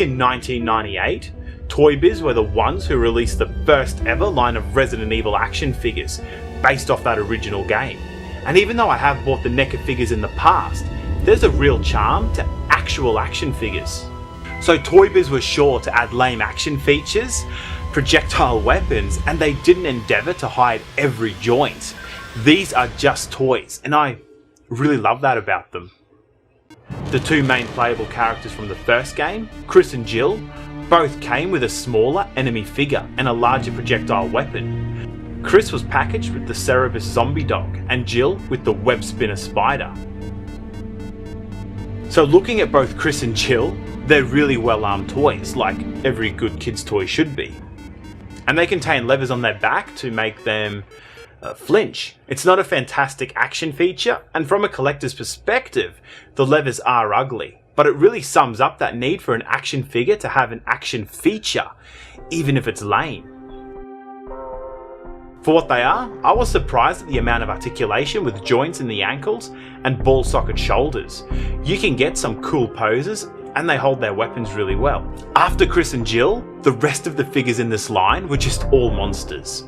back in 1998, Toy Biz were the ones who released the first ever line of Resident Evil action figures based off that original game. And even though I have bought the NECA figures in the past, there's a real charm to actual action figures. So Toy Biz was sure to add lame action features, projectile weapons, and they didn't endeavour to hide every joint. These are just toys, and I really love that about them. The two main playable characters from the first game, Chris and Jill, both came with a smaller enemy figure and a larger projectile weapon. Chris was packaged with the Cerebus zombie dog, and Jill with the web spinner spider. So looking at both Chris and Jill, they're really well armed toys, like every good kid's toy should be. And they contain levers on their back to make them flinch. It's not a fantastic action feature, and from a collector's perspective, the levers are ugly. But it really sums up that need for an action figure to have an action feature, even if it's lame. For what they are, I was surprised at the amount of articulation with joints in the ankles and ball socket shoulders. You can get some cool poses, and they hold their weapons really well. After Chris and Jill, the rest of the figures in this line were just all monsters.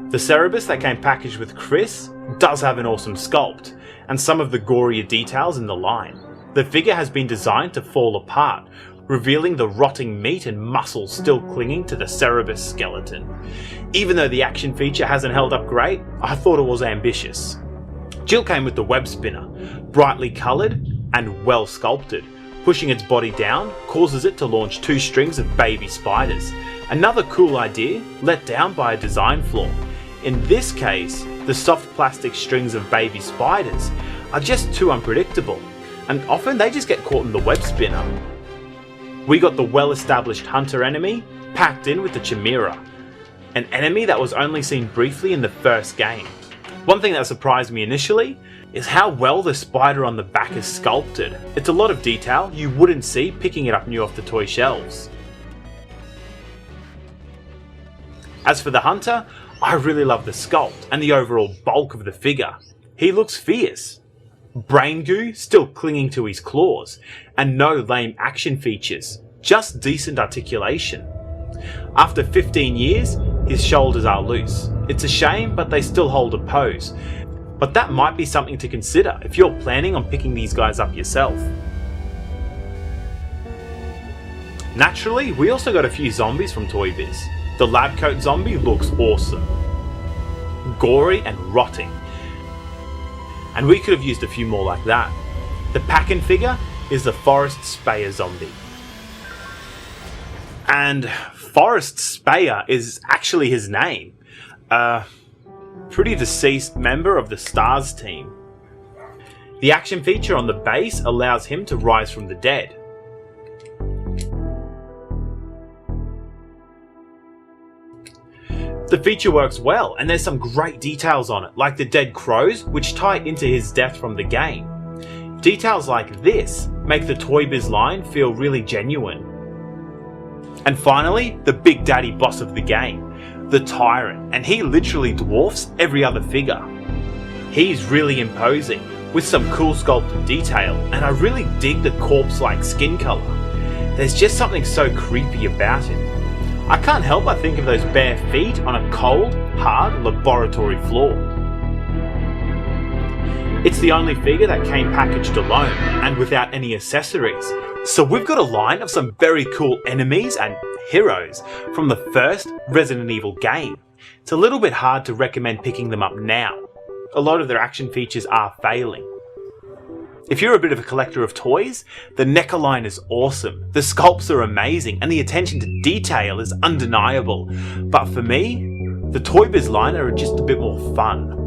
The Cerebus that came packaged with Chris does have an awesome sculpt, and some of the gorier details in the line. The figure has been designed to fall apart, revealing the rotting meat and muscle still clinging to the Cerebus skeleton. Even though the action feature hasn't held up great, I thought it was ambitious. Jill came with the web spinner, brightly coloured and well sculpted. Pushing its body down causes it to launch 2 strings of baby spiders. Another cool idea let down by a design flaw. In this case, the soft plastic strings of baby spiders are just too unpredictable, and often they just get caught in the web spinner. We got the well-established hunter enemy packed in with the Chimera, an enemy that was only seen briefly in the first game. One thing that surprised me initially is how well the spider on the back is sculpted. It's a lot of detail you wouldn't see picking it up new off the toy shelves. As for the hunter, I really love the sculpt and the overall bulk of the figure. He looks fierce. Brain goo still clinging to his claws, and no lame action features, just decent articulation. After 15 years, his shoulders are loose. It's a shame, but they still hold a pose. But that might be something to consider if you're planning on picking these guys up yourself. Naturally, we also got a few zombies from Toy Biz. The lab coat zombie looks awesome, gory and rotting, and we could have used a few more like that. The pack-in figure is the Forest Speyer zombie. And Forest Speyer is actually his name. Pretty deceased member of the STARS team. The action feature on the base allows him to rise from the dead. The feature works well, and there's some great details on it, like the dead crows, which tie into his death from the game. Details like this make the Toy Biz line feel really genuine. And finally, the big daddy boss of the game, the Tyrant, and he literally dwarfs every other figure. He's really imposing, with some cool sculpted detail, and I really dig the corpse-like skin colour. There's just something so creepy about him. I can't help but think of those bare feet on a cold, hard laboratory floor. It's the only figure that came packaged alone and without any accessories, so we've got a line of some very cool enemies and heroes from the first Resident Evil game. It's a little bit hard to recommend picking them up now. A lot of their action features are failing. If you're a bit of a collector of toys, the NECA line is awesome, the sculpts are amazing, and the attention to detail is undeniable. But for me, the Toy Biz line are just a bit more fun.